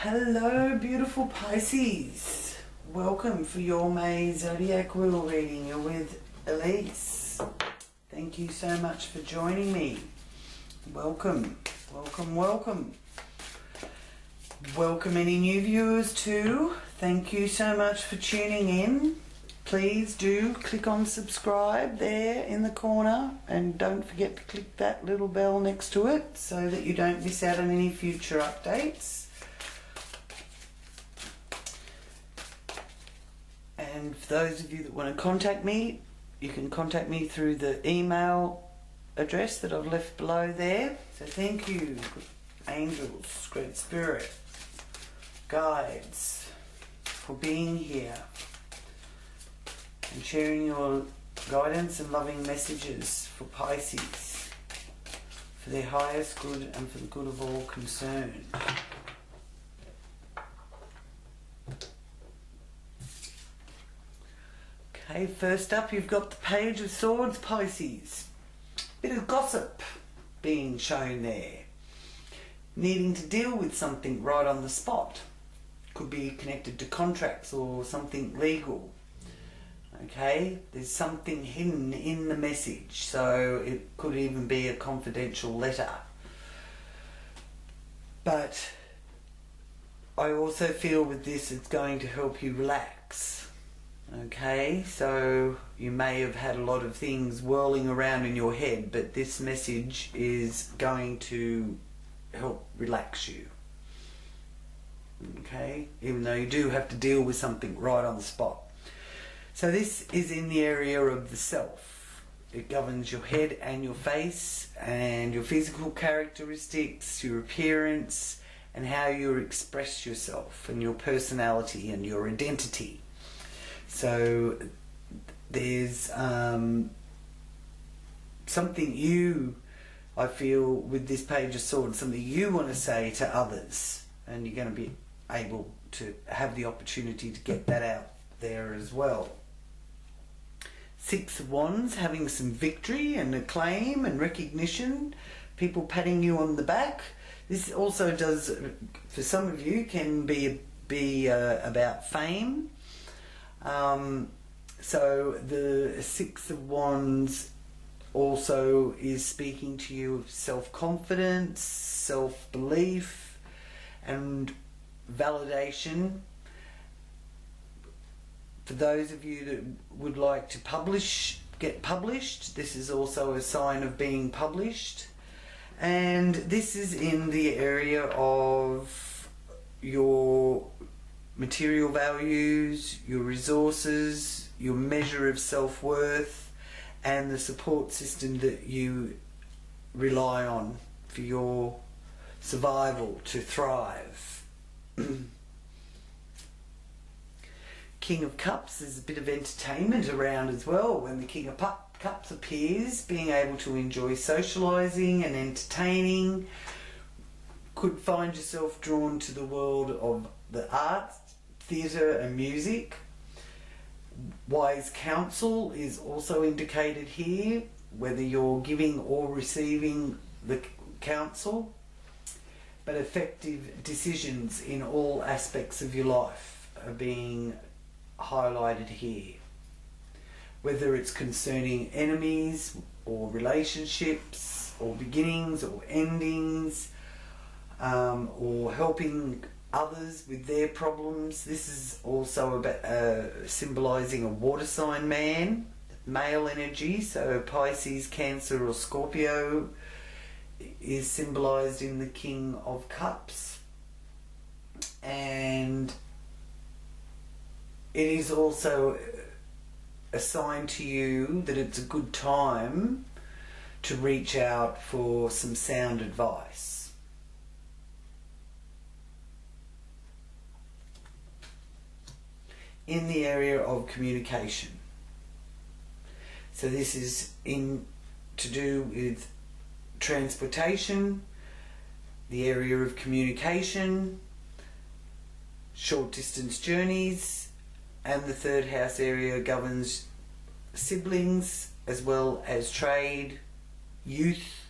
Hello beautiful Pisces, welcome for your May Zodiac wheel reading. You're with Elise. Thank you so much for joining me. Welcome, welcome, welcome. Welcome any new viewers too. Thank you so much for tuning in. Please do click on subscribe there in the corner and don't forget to click that little bell next to it so that you don't miss out on any future updates. And for those of you that want to contact me, you can contact me through the email address that I've left below there. So thank you, angels, great spirit, guides, for being here and sharing your guidance and loving messages for Pisces, for their highest good and for the good of all concerned. Okay, first up you've got the Page of Swords, Pisces. Bit of gossip being shown there. Needing to deal with something right on the spot. Could be connected to contracts or something legal. Okay, there's something hidden in the message, so it could even be a confidential letter. But I also feel with this it's going to help you relax. Okay, so you may have had a lot of things whirling around in your head, but this message is going to help relax you. Okay, even though you do have to deal with something right on the spot. So this is in the area of the self. It governs your head and your face and your physical characteristics, your appearance, and how you express yourself and your personality and your identity. So there's something I feel with this Page of Swords, something you want to say to others, and you're going to be able to have the opportunity to get that out there as well. Six of Wands, having some victory and acclaim and recognition, people patting you on the back. This also does, for some of you, can be about fame. So the Six of Wands also is speaking to you of self-confidence, self-belief and validation. For those of you that would like to get published, this is also a sign of being published. And this is in the area of your material values, your resources, your measure of self-worth, and the support system that you rely on for your survival, to thrive. King of Cups, there's a bit of entertainment around as well when the King of Cups appears, being able to enjoy socialising and entertaining. Could find yourself drawn to the world of the arts, theatre and music. Wise counsel is also indicated here, whether you're giving or receiving the counsel. But effective decisions in all aspects of your life are being highlighted here. Whether it's concerning enemies or relationships or beginnings or endings, or helping others with their problems. This is also about symbolizing a water sign man, male energy. So Pisces, Cancer or Scorpio is symbolized in the King of Cups. And it is also a sign to you that it's a good time to reach out for some sound advice. In the area of communication. So this is to do with transportation, the area of communication, short distance journeys, and the third house area governs siblings as well as trade, youth,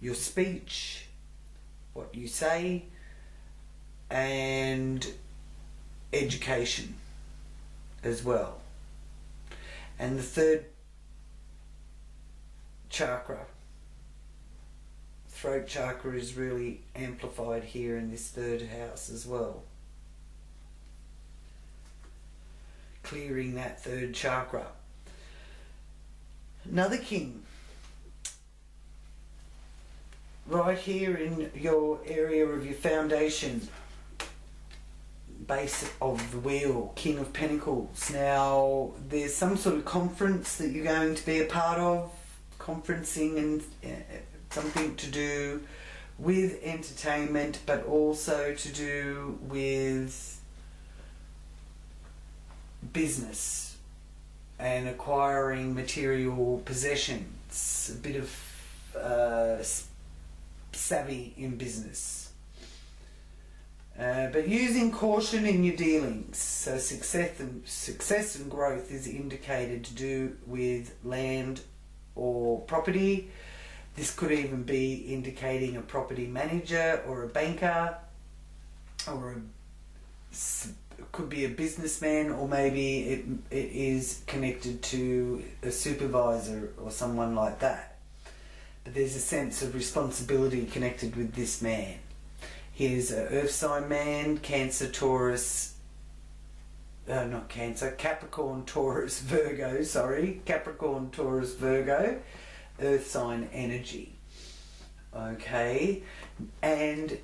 your speech, what you say, and education as well. And the third chakra, throat chakra, is really amplified here in this third house as well. Clearing that third chakra. Another king, right here in your area of your foundation, base of the wheel, King of Pentacles. Now, there's some sort of conference that you're going to be a part of, conferencing, and something to do with entertainment, but also to do with business and acquiring material possessions, a bit of savvy in business. But using caution in your dealings. So success and growth is indicated to do with land or property. This could even be indicating a property manager or a banker, or it could be a businessman, or maybe it is connected to a supervisor or someone like that. But there's a sense of responsibility connected with this man. He's an earth sign man, Cancer, Taurus, not Cancer, Capricorn, Taurus, Virgo, sorry, Capricorn, Taurus, Virgo, earth sign energy. Okay, and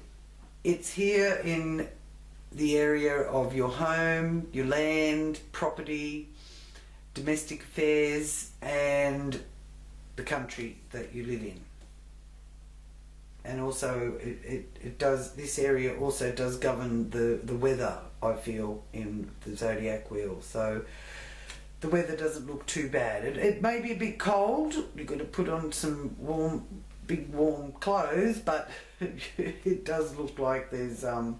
it's here in the area of your home, your land, property, domestic affairs, and the country that you live in. And also it does, this area also does govern the weather, I feel, in the zodiac wheel. So the weather doesn't look too bad. It may be a bit cold, you've got to put on some big warm clothes, but it does look like there's some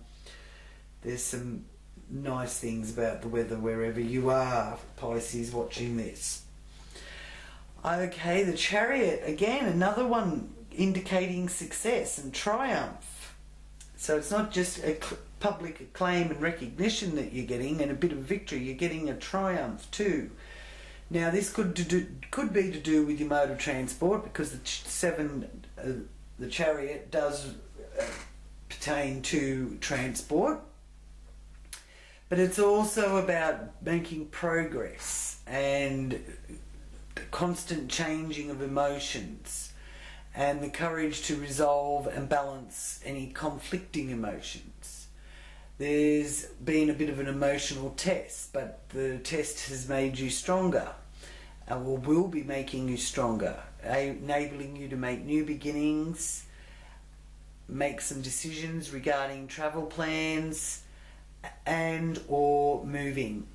nice things about the weather wherever you are, Pisces, watching this. Okay, the Chariot, again, another one indicating success and triumph. So it's not just a public acclaim and recognition that you're getting and a bit of victory, you're getting a triumph too. Now this could be to do with your mode of transport, because the Chariot does pertain to transport, but it's also about making progress and the constant changing of emotions, and the courage to resolve and balance any conflicting emotions. There's been a bit of an emotional test, but the test has made you stronger, or will be making you stronger, enabling you to make new beginnings, make some decisions regarding travel plans and or moving.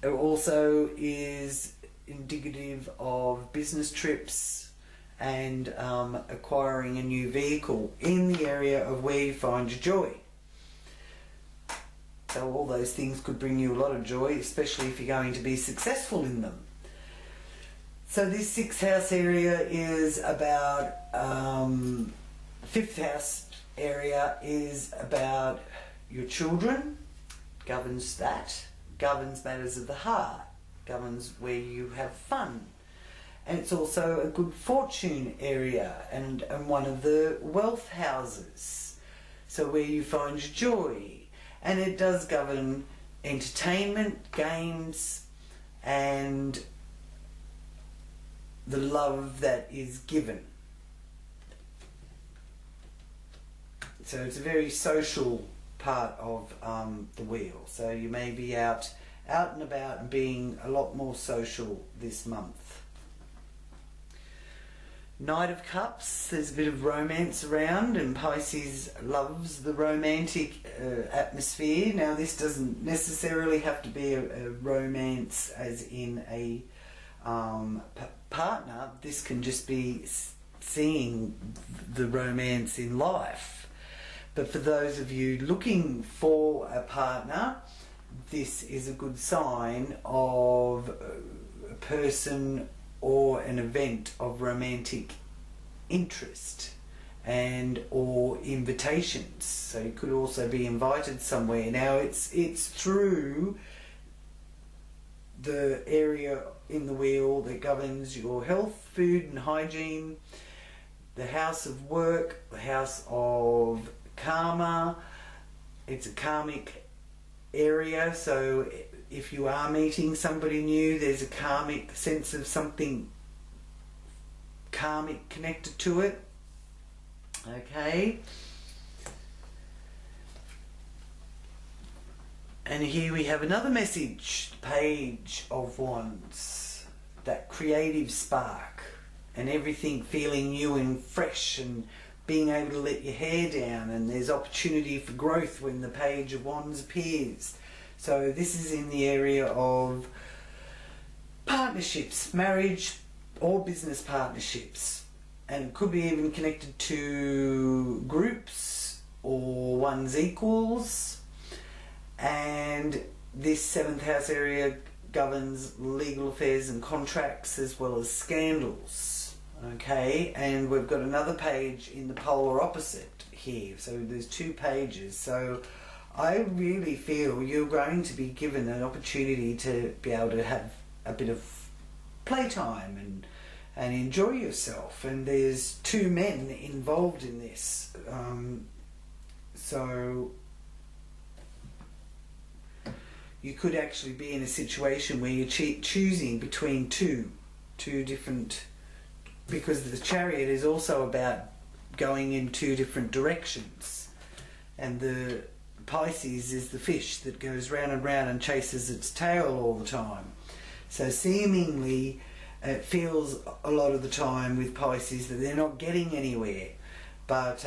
It also is indicative of business trips and acquiring a new vehicle in the area of where you find your joy. So all those things could bring you a lot of joy, especially if you're going to be successful in them. So this 6th house area is about, 5th house area is about your children, governs that, governs matters of the heart, governs where you have fun. And it's also a good fortune area and one of the wealth houses, so where you find your joy. And it does govern entertainment, games, and the love that is given. So it's a very social part of the wheel. So you may be out and about and being a lot more social this month. Knight of Cups, there's a bit of romance around, and Pisces loves the romantic atmosphere. Now this doesn't necessarily have to be a romance as in a partner. This can just be seeing the romance in life. But for those of you looking for a partner, this is a good sign of a person or an event of romantic interest and or invitations. So you could also be invited somewhere. Now it's through the area in the wheel that governs your health, food and hygiene, the house of work, the house of karma. It's a karmic area, so if you are meeting somebody new, there's a karmic sense of something karmic connected to it. Okay. And here we have another message, Page of Wands, that creative spark and everything feeling new and fresh and being able to let your hair down, and there's opportunity for growth when the Page of Wands appears. So this is in the area of partnerships, marriage or business partnerships, and it could be even connected to groups or one's equals. And this 7th house area governs legal affairs and contracts as well as scandals. Okay, and we've got another page in the polar opposite here, so there's 2 pages. So I really feel you're going to be given an opportunity to be able to have a bit of playtime and enjoy yourself, and there's 2 men involved in this. So you could actually be in a situation where you're choosing between two different, because the Chariot is also about going in 2 different directions, and the Pisces is the fish that goes round and round and chases its tail all the time. So seemingly it feels a lot of the time with Pisces that they're not getting anywhere, but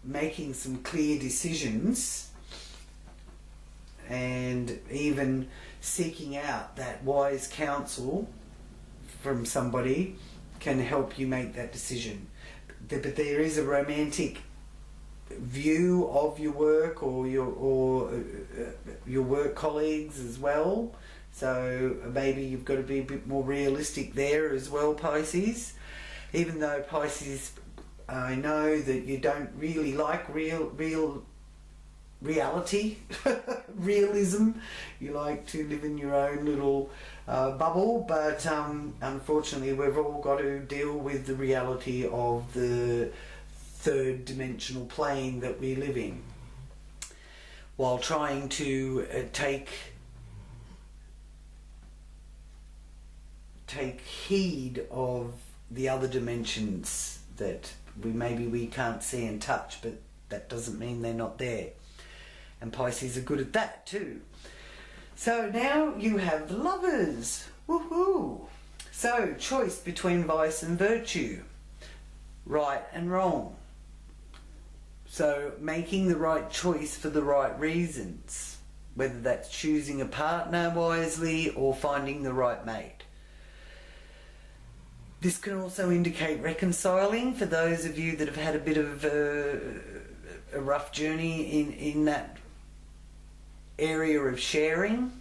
making some clear decisions and even seeking out that wise counsel from somebody can help you make that decision. But there is a romantic view of your work or your work colleagues as well, so maybe you've got to be a bit more realistic there as well, Pisces. Even though Pisces, I know that you don't really like reality, realism. You like to live in your own little bubble, but unfortunately we've all got to deal with the reality of the 3rd dimensional plane that we live in, while trying to take heed of the other dimensions that maybe we can't see and touch, but that doesn't mean they're not there. And Pisces are good at that too. So now you have the Lovers. Woohoo! So choice between vice and virtue, right and wrong. So making the right choice for the right reasons, whether that's choosing a partner wisely or finding the right mate. This can also indicate reconciling for those of you that have had a bit of a rough journey in that area of sharing,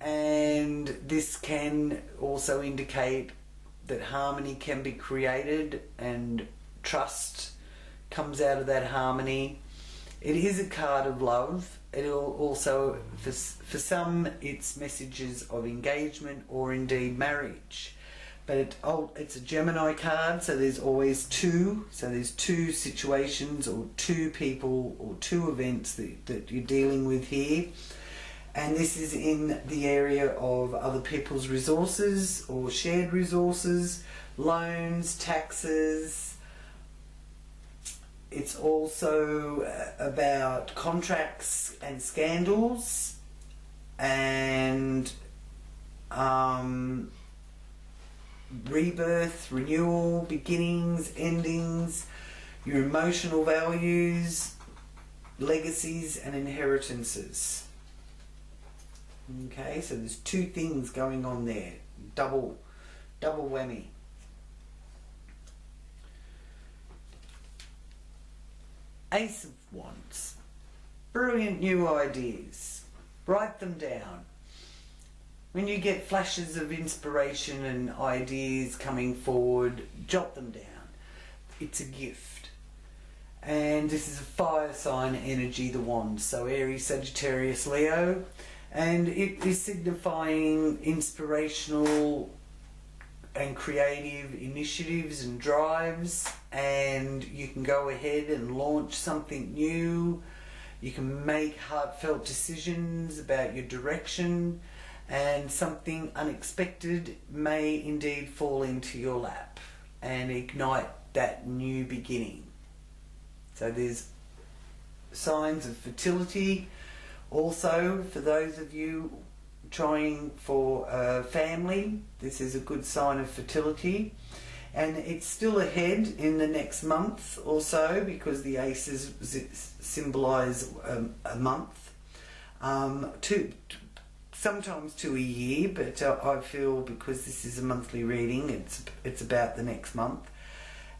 and this can also indicate that harmony can be created and trust comes out of that harmony. It is a card of love. It'll also, for some, it's messages of engagement or indeed marriage. But it's a Gemini card, so there's always 2. So there's 2 situations or 2 people or 2 events that you're dealing with here. And this is in the area of other people's resources or shared resources, loans, taxes. It's also about contracts and scandals and rebirth, renewal, beginnings, endings, your emotional values, legacies and inheritances. Okay, so there's 2 things going on there. Double whammy. Ace of Wands. Brilliant new ideas. Write them down. when you get flashes of inspiration and ideas coming forward, jot them down. It's a gift. And this is a fire sign energy, the wand. So Aries, Sagittarius, Leo. And it is signifying inspirational and creative initiatives and drives. And you can go ahead and launch something new. You can make heartfelt decisions about your direction. And something unexpected may indeed fall into your lap and ignite that new beginning. So there's signs of fertility also for those of you trying for a family. This is a good sign of fertility, and it's still ahead in the next month or so because the aces symbolize a month, sometimes to a year, but I feel because this is a monthly reading, it's about the next month.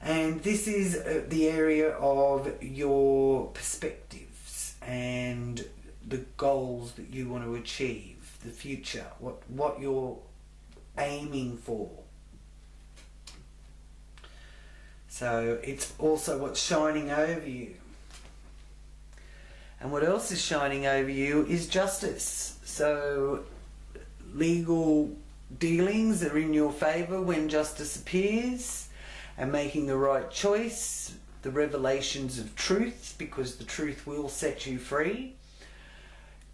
And this is the area of your perspectives and the goals that you want to achieve, the future, what you're aiming for. So it's also what's shining over you. And what else is shining over you is justice. So legal dealings are in your favour when justice appears, and making the right choice, the revelations of truth, because the truth will set you free.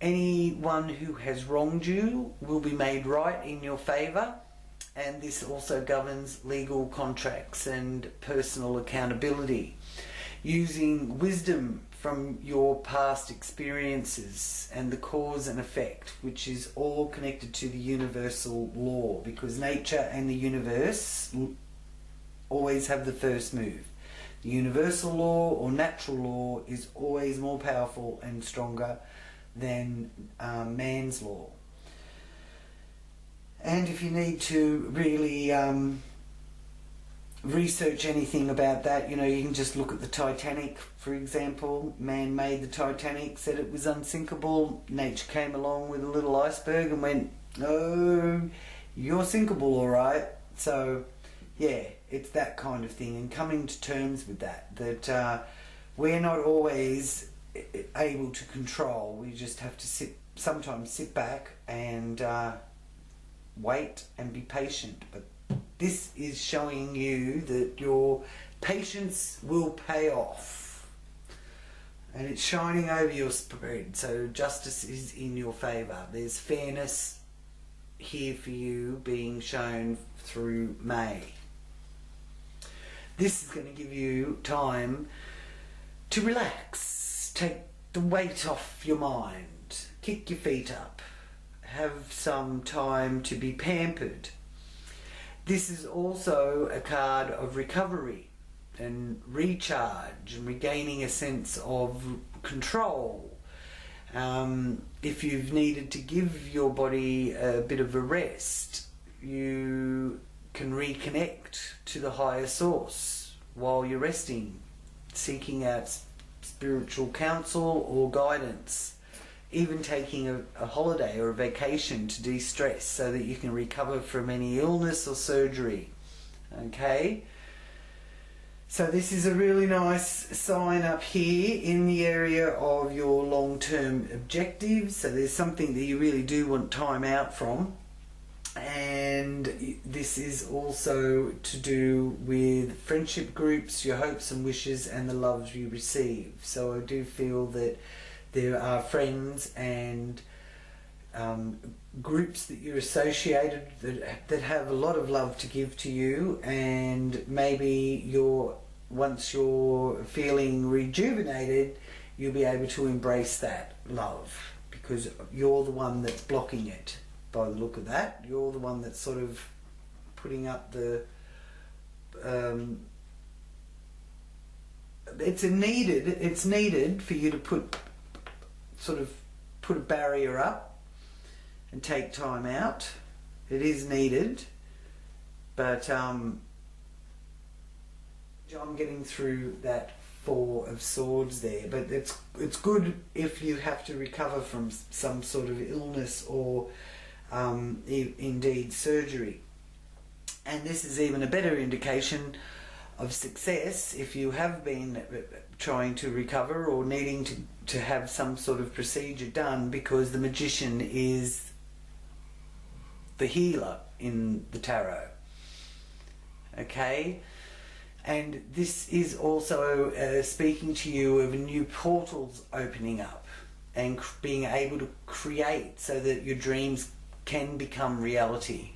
Anyone who has wronged you will be made right in your favour, and this also governs legal contracts and personal accountability. Using wisdom from your past experiences and the cause and effect, which is all connected to the universal law, because nature and the universe always have the first move. The universal law or natural law is always more powerful and stronger than man's law. And if you need to really research anything about that, you know, you can just look at the Titanic, for example. Man made the Titanic, said it was unsinkable. Nature came along with a little iceberg and went, "Oh, you're sinkable, all right." So yeah, it's that kind of thing, and coming to terms with that we're not always able to control. We just have to sometimes sit back and wait and be patient. But this is showing you that your patience will pay off, and it's shining over your spirit. So justice is in your favour. There's fairness here for you being shown through May. This is going to give you time to relax, take the weight off your mind, kick your feet up, have some time to be pampered. This is also a card of recovery and recharge and regaining a sense of control. If you've needed to give your body a bit of a rest, you can reconnect to the higher source while you're resting, seeking out spiritual counsel or guidance, even taking a holiday or a vacation to de-stress so that you can recover from any illness or surgery. Okay, so this is a really nice sign up here in the area of your long-term objectives. So there's something that you really do want time out from. And this is also to do with friendship groups, your hopes and wishes, and the loves you receive. So I do feel that there are friends and groups that you're associated that have a lot of love to give to you, and maybe once you're feeling rejuvenated, you'll be able to embrace that love, because you're the one that's blocking it. By the look of that, you're the one that's sort of putting up the it's needed for you to put a barrier up and take time out. It is needed, but I'm getting through that Four of Swords there. But it's good if you have to recover from some sort of illness or indeed surgery. And this is even a better indication of success if you have been trying to recover or needing to have some sort of procedure done, because the Magician is the healer in the tarot. Okay? And this is also speaking to you of new portals opening up and being able to create so that your dreams can become reality,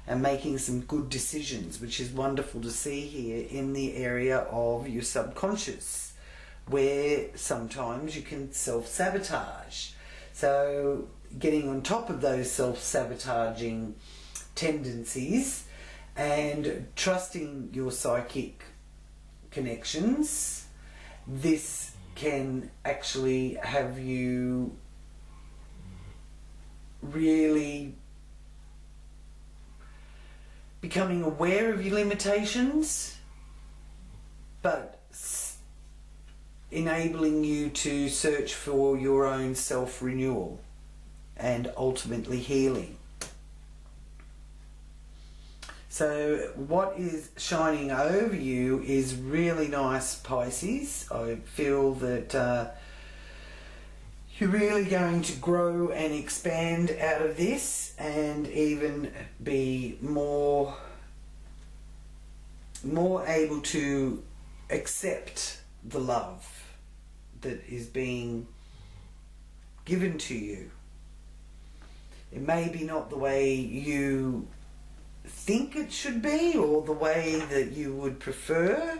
and making some good decisions, which is wonderful to see here in the area of your subconscious, where sometimes you can self-sabotage. So getting on top of those self-sabotaging tendencies and trusting your psychic connections, this can actually have you really becoming aware of your limitations, but enabling you to search for your own self-renewal and ultimately healing. So what is shining over you is really nice, Pisces. I feel that you're really going to grow and expand out of this, and even be more able to accept the love that is being given to you. It may be not the way you think it should be or the way that you would prefer,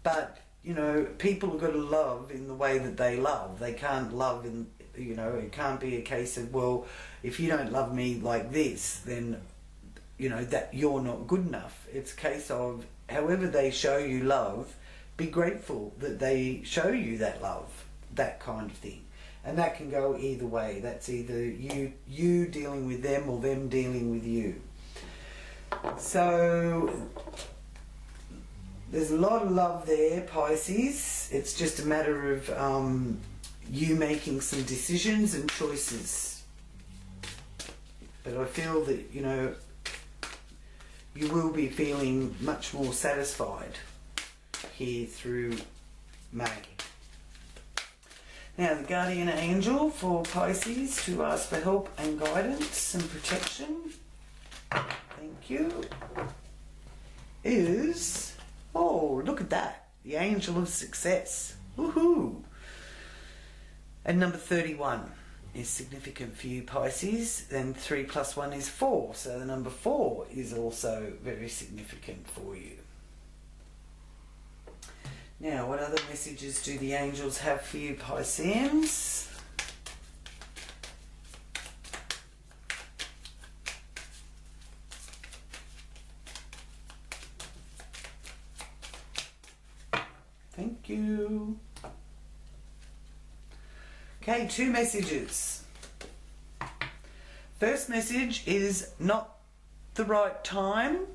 but you know, people have got to love in the way that they love. They can't love in, you know, it can't be a case of, well, if you don't love me like this, then, you know, that you're not good enough. It's a case of, however they show you love, be grateful that they show you that love, that kind of thing. And that can go either way. That's either you dealing with them or them dealing with you. So there's a lot of love there, Pisces. It's just a matter of you making some decisions and choices. But I feel that, you know, you will be feeling much more satisfied here through May. Now, the guardian angel for Pisces to ask for help and guidance and protection, thank you, is, oh, look at that, the angel of success. Woohoo! And number 31 is significant for you, Pisces. Then 3 + 1 is 4, so the number 4 is also very significant for you. Now, what other messages do the angels have for you, Pisceans? Thank you. Okay, 2 messages. First message is not the right time.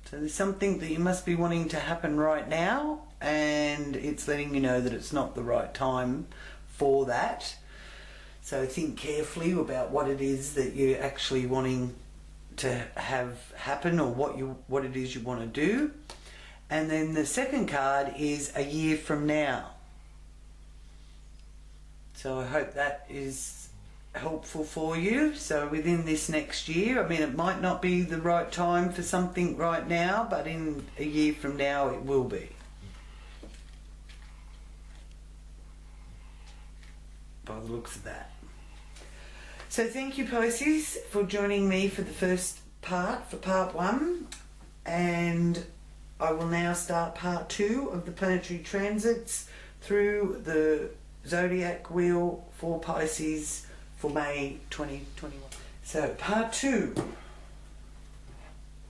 So there's something that you must be wanting to happen right now, and it's letting you know that it's not the right time for that. So think carefully about what it is that you're actually wanting to have happen, or what it is you want to do. And then the second card is a year from now. So I hope that is helpful for you. So within this next year, I mean, it might not be the right time for something right now, but in a year from now it will be. By the looks of that. So thank you, Pisces, for joining me for the first part, for part 1. And I will now start part 2 of the planetary transits through the Zodiac wheel for Pisces for May 2021. So part 2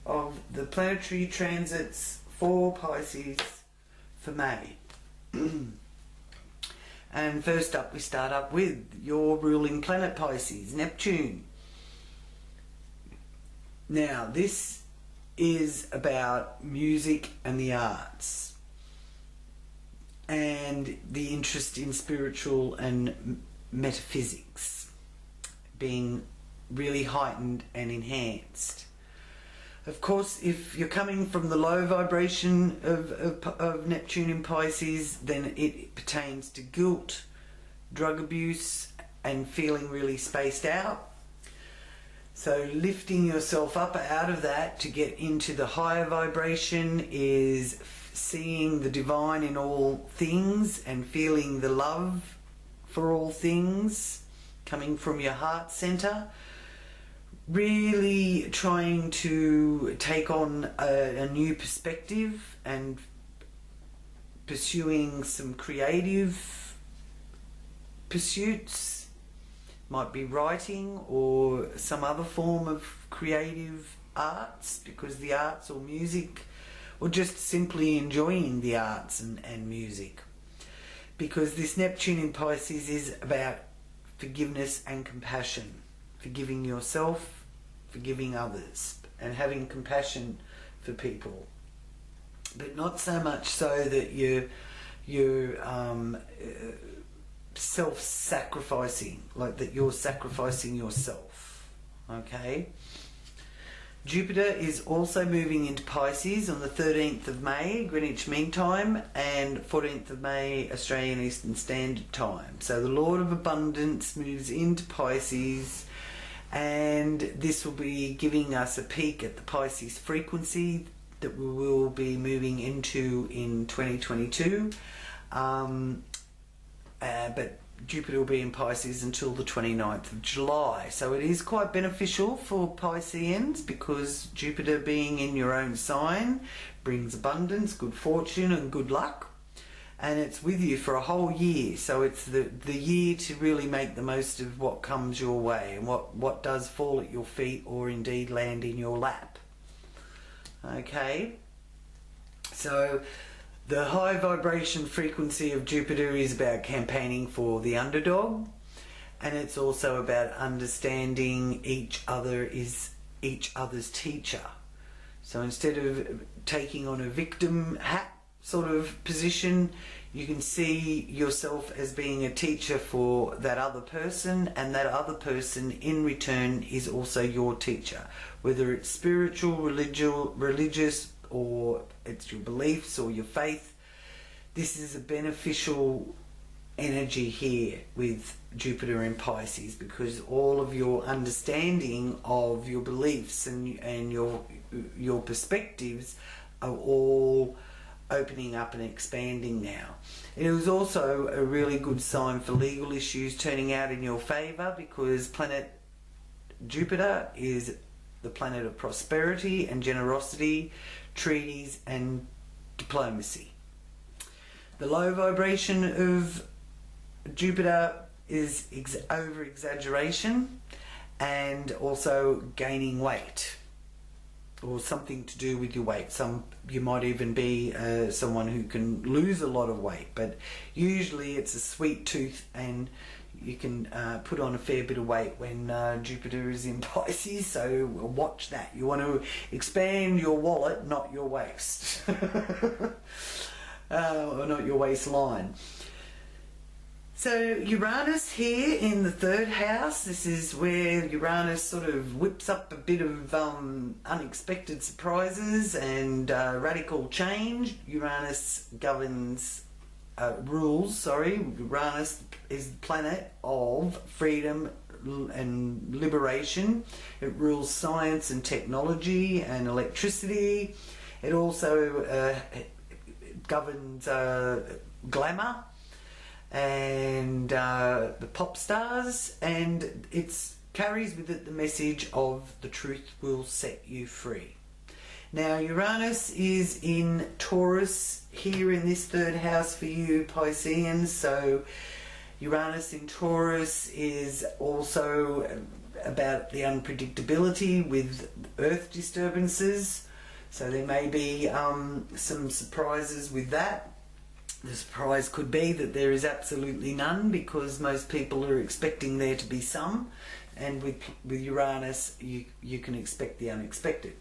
of the planetary transits for Pisces for May. And first up, we start up with your ruling planet, Pisces, Neptune. Now, this is about music and the arts, and the interest in spiritual and metaphysics being really heightened and enhanced. Of course, if you're coming from the low vibration of Neptune in Pisces, then it pertains to guilt, drug abuse, and feeling really spaced out. So lifting yourself up out of that to get into the higher vibration is seeing the divine in all things and feeling the love for all things coming from your heart center. Really trying to take on a new perspective and pursuing some creative pursuits. Might be writing or some other form of creative arts, because the arts or music, or just simply enjoying the arts and music. Because this Neptune in Pisces is about forgiveness and compassion. Forgiving yourself, forgiving others, and having compassion for people. But not so much so that you're self-sacrificing, like that you're sacrificing yourself. Okay? Jupiter is also moving into Pisces on the 13th of May, Greenwich Mean Time, and 14th of May, Australian Eastern Standard Time. So the Lord of Abundance moves into Pisces, and this will be giving us a peek at the Pisces frequency that we will be moving into in 2022. But Jupiter will be in Pisces until the 29th of July. So it is quite beneficial for Pisceans, because Jupiter being in your own sign brings abundance, good fortune and good luck. And it's with you for a whole year. So it's the year to really make the most of what comes your way and what does fall at your feet or indeed land in your lap. Okay? So the high vibration frequency of Jupiter is about campaigning for the underdog, and it's also about understanding each other is each other's teacher. So instead of taking on a victim hat sort of position, you can see yourself as being a teacher for that other person, and that other person in return is also your teacher, whether it's spiritual, religious, or it's your beliefs or your faith. This is a beneficial energy here with Jupiter in Pisces, because all of your understanding of your beliefs and your perspectives are all opening up and expanding now. It was also a really good sign for legal issues turning out in your favour, because planet Jupiter is the planet of prosperity and generosity, treaties and diplomacy. The low vibration of Jupiter is over exaggeration and also gaining weight, or something to do with your weight. You might even be someone who can lose a lot of weight, but usually it's a sweet tooth, and you can put on a fair bit of weight when Jupiter is in Pisces, so watch that. You want to expand your wallet, not your waist. Or not your waistline. So Uranus here in the third house, this is where Uranus sort of whips up a bit of unexpected surprises and radical change. Uranus rules. Uranus is the planet of freedom and liberation. It rules science and technology and electricity. It also governs glamour and the pop stars, and it carries with it the message of the truth will set you free. Now Uranus is in Taurus here in this third house for you Pisceans, so Uranus in Taurus is also about the unpredictability with earth disturbances, so there may be some surprises with that. The surprise could be that there is absolutely none, because most people are expecting there to be some, and with Uranus you can expect the unexpected.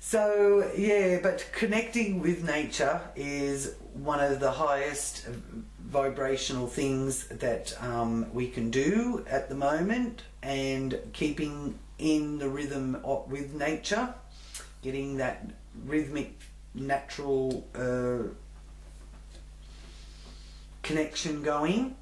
So yeah, but connecting with nature is one of the highest vibrational things that we can do at the moment, and keeping in the rhythm with nature, getting that rhythmic, natural connection going,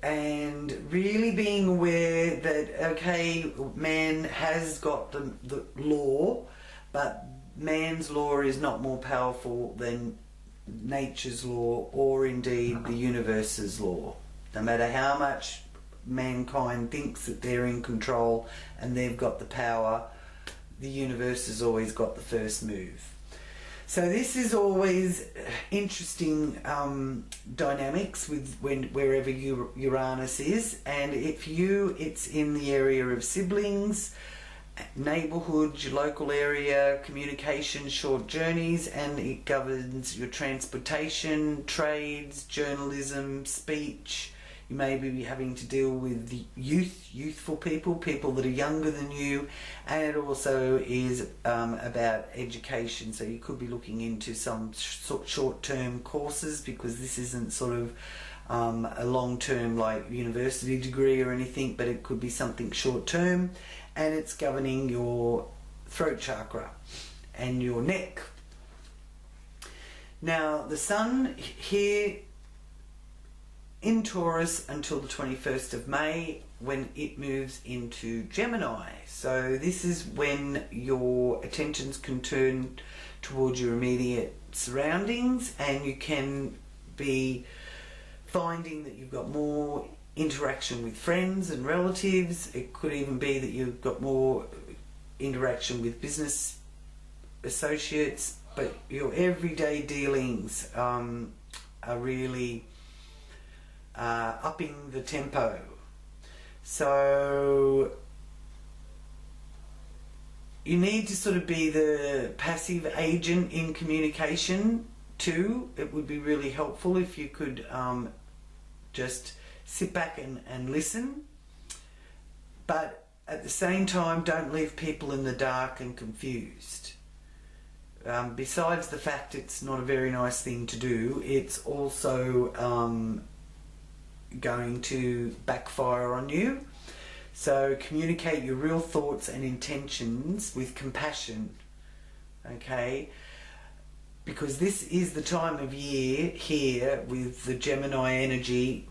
and really being aware that, okay, man has got the law, but man's law is not more powerful than nature's law, or indeed the universe's law. No matter how much mankind thinks that they're in control and they've got the power, the universe has always got the first move. So this is always interesting dynamics with wherever Uranus is, and if it's in the area of siblings, neighbourhood, your local area, communication, short journeys, and it governs your transportation, trades, journalism, speech. You may be having to deal with the youthful people that are younger than you, and it also is about education. So you could be looking into some short-term courses, because this isn't sort of a long-term like university degree or anything, but it could be something short-term, and it's governing your throat chakra and your neck. Now the Sun here in Taurus until the 21st of May, when it moves into Gemini. So this is when your attentions can turn towards your immediate surroundings, and you can be finding that you've got more interaction with friends and relatives. It could even be that you've got more interaction with business associates, but your everyday dealings are really upping the tempo. So you need to sort of be the passive agent in communication too. It would be really helpful if you could just sit back and listen, but at the same time don't leave people in the dark and confused. Besides the fact it's not a very nice thing to do, it's also going to backfire on you. So communicate your real thoughts and intentions with compassion, okay? Because this is the time of year here with the Gemini energy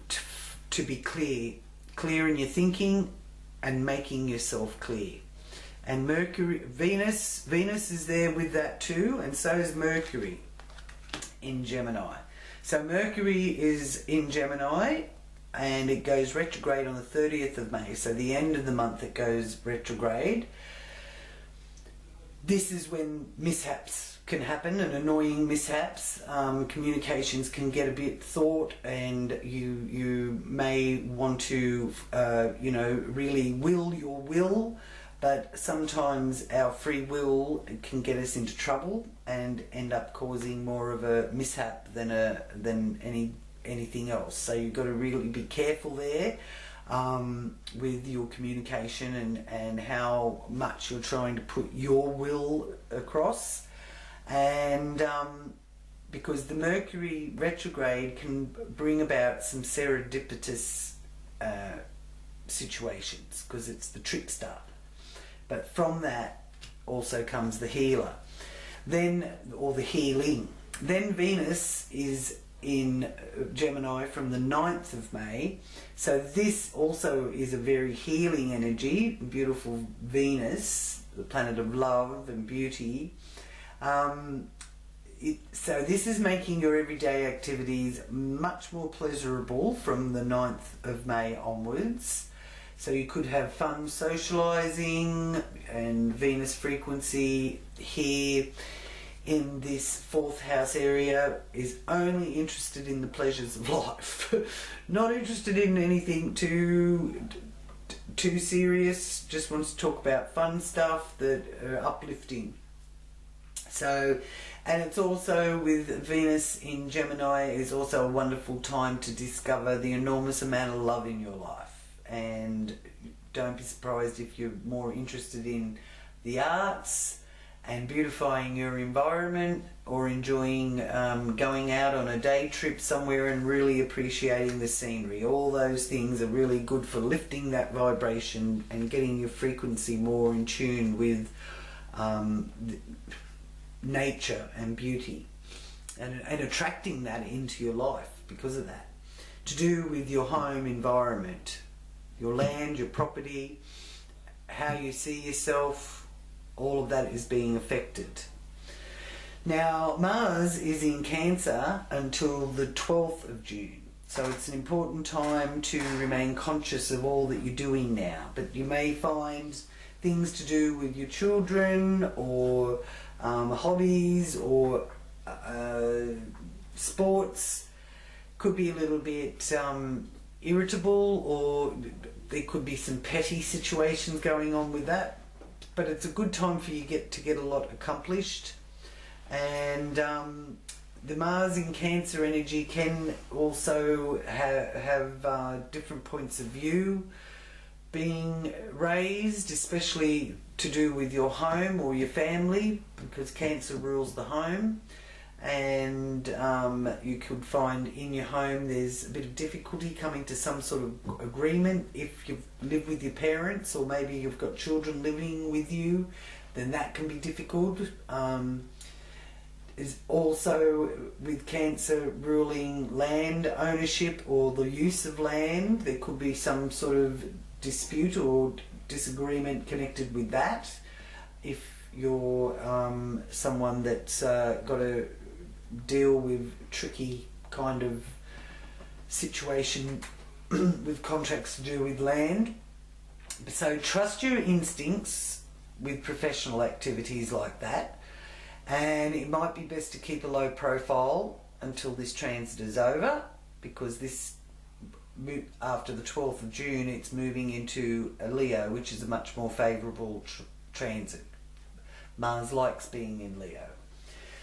to be clear in your thinking and making yourself clear. And Mercury, Venus is there with that too, and so is Mercury in Gemini. So Mercury is in Gemini, and it goes retrograde on the 30th of May, so the end of the month it goes retrograde. This is when mishaps can happen, and annoying mishaps. Communications can get a bit thought, and you may want to really will your will, but sometimes our free will can get us into trouble and end up causing more of a mishap than anything else. So you've got to really be careful there with your communication and how much you're trying to put your will across. And because the Mercury retrograde can bring about some serendipitous situations, because it's the trickster. But from that also comes the healer, or the healing. Then Venus is in Gemini from the 9th of May. So this also is a very healing energy, beautiful Venus, the planet of love and beauty. So this is making your everyday activities much more pleasurable from the 9th of May onwards. So you could have fun socialising, and Venus frequency here in this 4th house area is only interested in the pleasures of life. Not interested in anything too serious, just wants to talk about fun stuff that are uplifting. So, and it's also with Venus in Gemini is also a wonderful time to discover the enormous amount of love in your life. And don't be surprised if you're more interested in the arts and beautifying your environment, or enjoying going out on a day trip somewhere and really appreciating the scenery. All those things are really good for lifting that vibration and getting your frequency more in tune with nature and beauty, and attracting that into your life because of that. To do with your home environment, your land, your property, how you see yourself, all of that is being affected. Now, Mars is in Cancer until the 12th of June. So it's an important time to remain conscious of all that you're doing now. But you may find things to do with your children, or hobbies, or sports could be a little bit irritable, or there could be some petty situations going on with that. But it's a good time for you to get a lot accomplished. And the Mars in Cancer energy can also have different points of view being raised, especially to do with your home or your family, because Cancer rules the home. And you could find in your home there's a bit of difficulty coming to some sort of agreement. If you live with your parents, or maybe you've got children living with you, then that can be difficult. Is also with Cancer ruling land ownership or the use of land. There could be some sort of dispute or disagreement connected with that. If you're someone that's got to deal with tricky kind of situation with contracts to do with land. So trust your instincts with professional activities like that, and it might be best to keep a low profile until this transit is over, because this, after the 12th of June, it's moving into a Leo, which is a much more favourable transit. Mars likes being in Leo.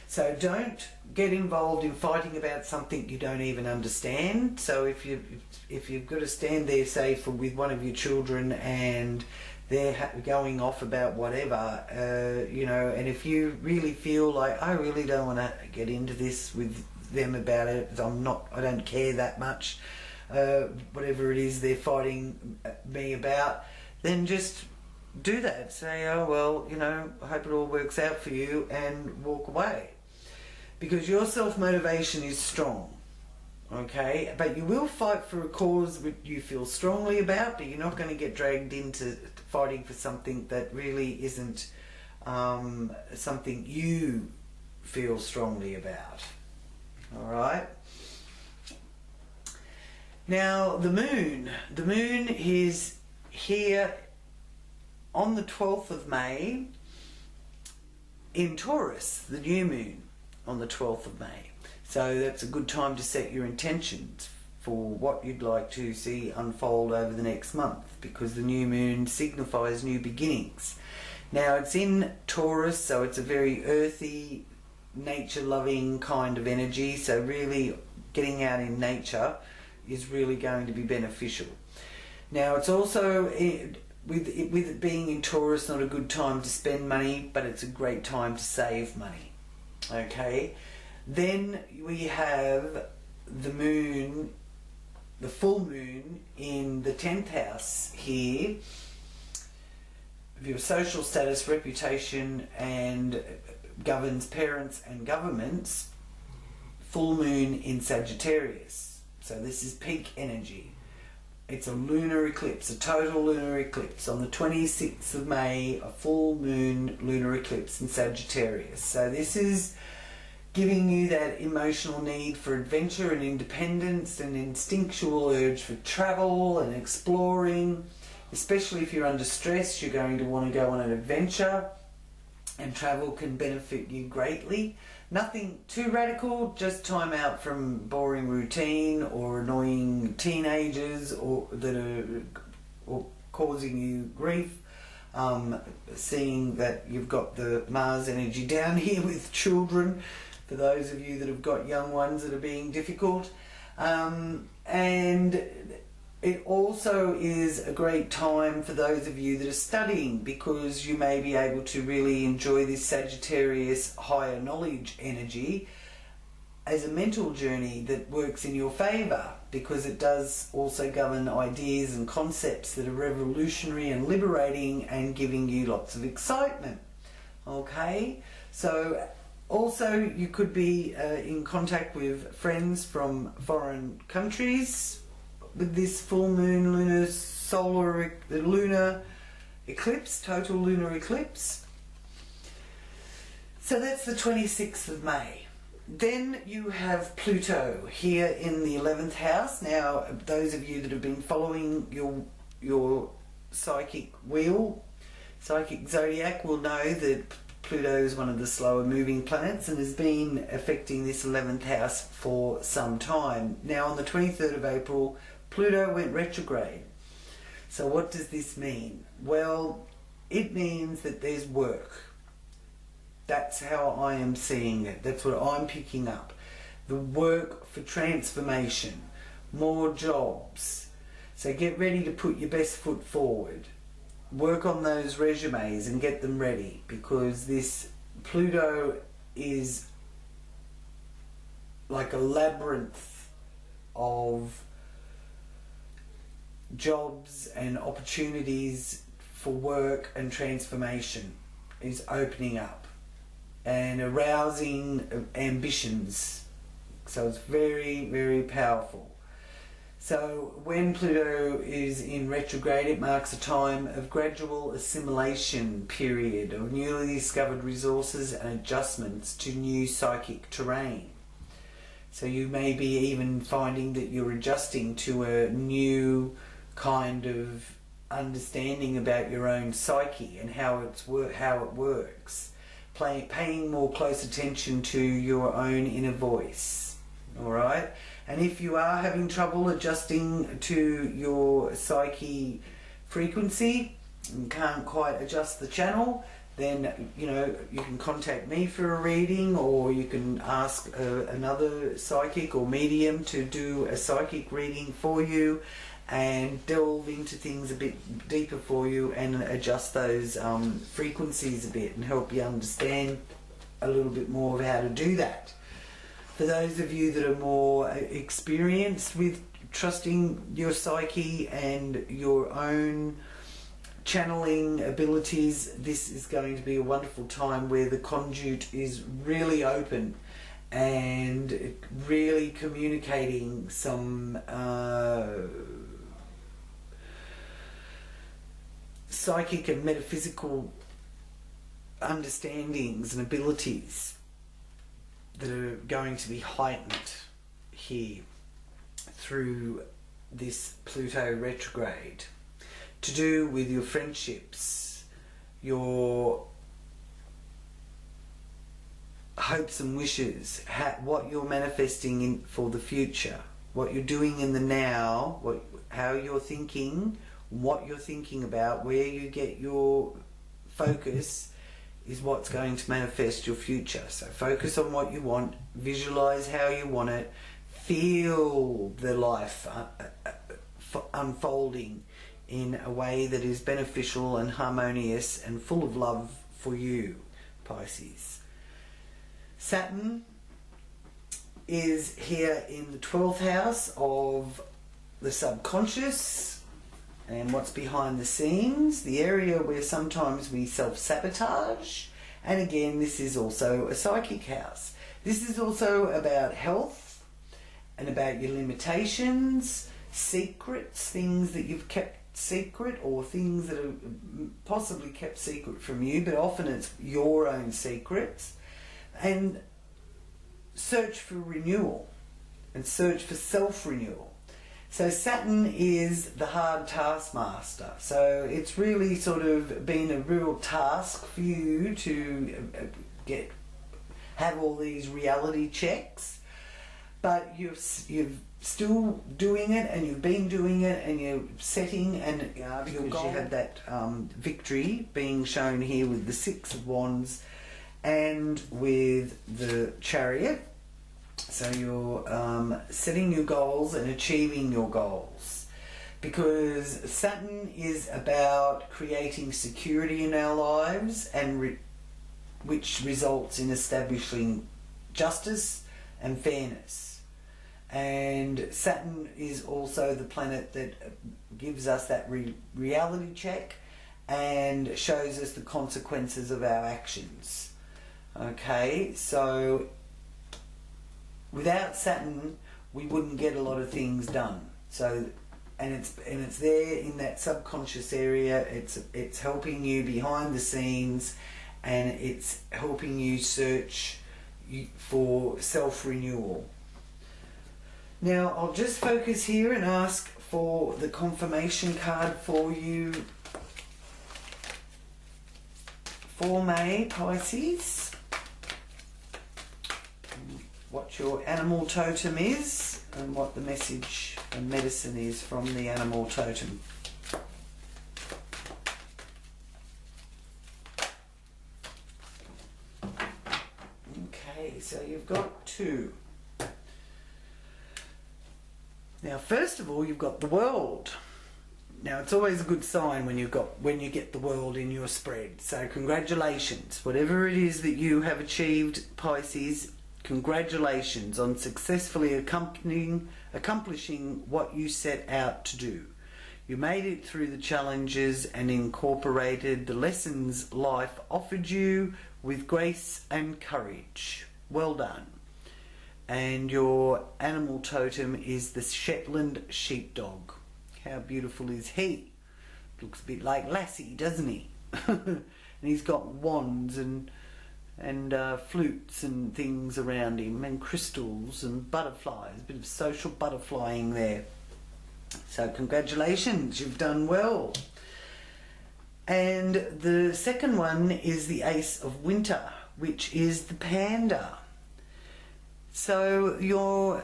So don't get involved in fighting about something you don't even understand. So if you've got to stand there, say, with one of your children, and they're going off about whatever, you know, and if you really feel like, I really don't want to get into this with them about it, I don't care that much, whatever it is they're fighting me about, then just do that. Say, oh well, you know, I hope it all works out for you, and walk away. Because your self-motivation is strong, okay? But you will fight for a cause that you feel strongly about, but you're not going to get dragged into fighting for something that really isn't something you feel strongly about. All right? Now, the moon is here on the 12th of May in Taurus, the new moon on the 12th of May. So that's a good time to set your intentions for what you'd like to see unfold over the next month, because the new moon signifies new beginnings. Now, it's in Taurus, so it's a very earthy, nature-loving kind of energy, so really getting out in nature is really going to be beneficial. Now, it's also, with it being in Taurus, not a good time to spend money, but it's a great time to save money. Okay, then we have the moon, the full moon in the 10th house here, of your social status, reputation, and governs parents and governments. Full moon in Sagittarius, so this is peak energy. It's a lunar eclipse, a total lunar eclipse on the 26th of May, a full moon lunar eclipse in Sagittarius. So this is giving you that emotional need for adventure and independence, and instinctual urge for travel and exploring. Especially if you're under stress, you're going to want to go on an adventure, and travel can benefit you greatly. Nothing too radical, just time out from boring routine or annoying teenagers that are causing you grief. Seeing that you've got the Mars energy down here with children, for those of you that have got young ones that are being difficult. And It also is a great time for those of you that are studying, because you may be able to really enjoy this Sagittarius higher knowledge energy as a mental journey that works in your favour, because it does also govern ideas and concepts that are revolutionary and liberating and giving you lots of excitement. Okay, so also you could be in contact with friends from foreign countries with this full moon lunar eclipse, total lunar eclipse. So that's the 26th of May. Then you have Pluto here in the 11th house. Now, those of you that have been following your psychic wheel, psychic zodiac, will know that Pluto is one of the slower moving planets and has been affecting this 11th house for some time. Now, on the 23rd of April, Pluto went retrograde. So what does this mean? Well, it means that there's work. That's how I am seeing it. That's what I'm picking up. The work for transformation, more jobs. So get ready to put your best foot forward. Work on those resumes and get them ready, because this Pluto is like a labyrinth of jobs and opportunities for work and transformation is opening up and arousing ambitions. So it's very, very powerful. So when Pluto is in retrograde, it marks a time of gradual assimilation period of newly discovered resources and adjustments to new psychic terrain. So you may be even finding that you're adjusting to a new kind of understanding about your own psyche and how it works. Paying more close attention to your own inner voice. Alright? And if you are having trouble adjusting to your psyche frequency and can't quite adjust the channel, then you can contact me for a reading, or you can ask another psychic or medium to do a psychic reading for you and delve into things a bit deeper for you and adjust those frequencies a bit and help you understand a little bit more of how to do that. For those of you that are more experienced with trusting your psyche and your own channeling abilities, this is going to be a wonderful time where the conduit is really open and really communicating some psychic and metaphysical understandings and abilities that are going to be heightened here through this Pluto retrograde, to do with your friendships, your hopes and wishes, what you're manifesting for the future, what you're doing in the now, how you're thinking, what you're thinking about, where you get your focus is what's going to manifest your future. So focus on what you want, visualize how you want it, feel the life unfolding in a way that is beneficial and harmonious and full of love for you, Pisces. Saturn is here in the 12th house of the subconscious and what's behind the scenes, the area where sometimes we self-sabotage. And again, this is also a psychic house. This is also about health and about your limitations, secrets, things that you've kept secret, or things that are possibly kept secret from you, but often it's your own secrets. And search for renewal and search for self-renewal. So Saturn is the hard taskmaster. So it's really sort of been a real task for you to have all these reality checks, but you're still doing it, and you've been doing it, and you're setting, and because you had that victory being shown here with the Six of Wands and with the Chariot. So you're setting your goals and achieving your goals, because Saturn is about creating security in our lives, and which results in establishing justice and fairness. And Saturn is also the planet that gives us that reality check and shows us the consequences of our actions. Okay, so without Saturn we wouldn't get a lot of things done. So and it's there in that subconscious area. It's helping you behind the scenes, and it's helping you search for self-renewal. Now I'll just focus here and ask for the confirmation card for you for May, Pisces. What your animal totem is and what the message and medicine is from the animal totem. Okay, so you've got two. Now, first of all, you've got the World. Now, it's always a good sign when you get the World in your spread. So, congratulations, whatever it is that you have achieved, Pisces. Congratulations on successfully accomplishing what you set out to do. You made it through the challenges and incorporated the lessons life offered you with grace and courage. Well done. And your animal totem is the Shetland sheepdog. How beautiful is he? Looks a bit like Lassie, doesn't he? And he's got wands and flutes and things around him, and crystals and butterflies. A bit of social butterflying there. So congratulations, you've done well. And the second one is the Ace of Winter, which is the panda. So your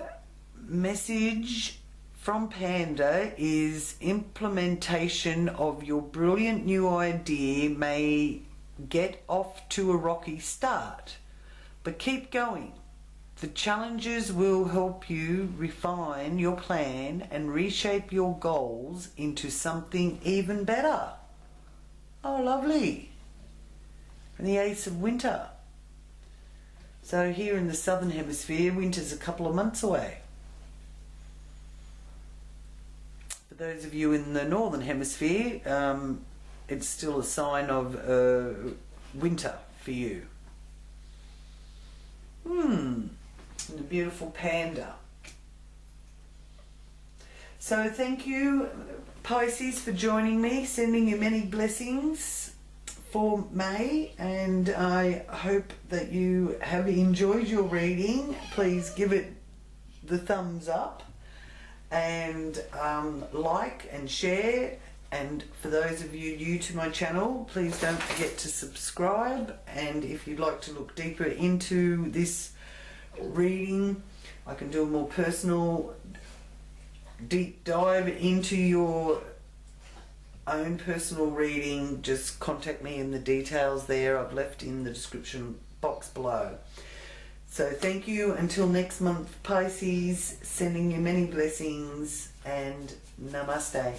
message from Panda is implementation of your brilliant new idea may get off to a rocky start, but keep going. The challenges will help you refine your plan and reshape your goals into something even better. Oh, lovely. And the Ace of Winter. So here in the southern hemisphere, winter's a couple of months away. For those of you in the northern hemisphere, it's still a sign of winter for you. And a beautiful panda. So thank you, Pisces, for joining me, sending you many blessings for May, and I hope that you have enjoyed your reading. Please give it the thumbs up and like and share. And for those of you new to my channel, please don't forget to subscribe. And if you'd like to look deeper into this reading, I can do a more personal deep dive into your own personal reading. Just contact me in the details there. I've left in the description box below. So thank you until next month, Pisces, sending you many blessings and namaste.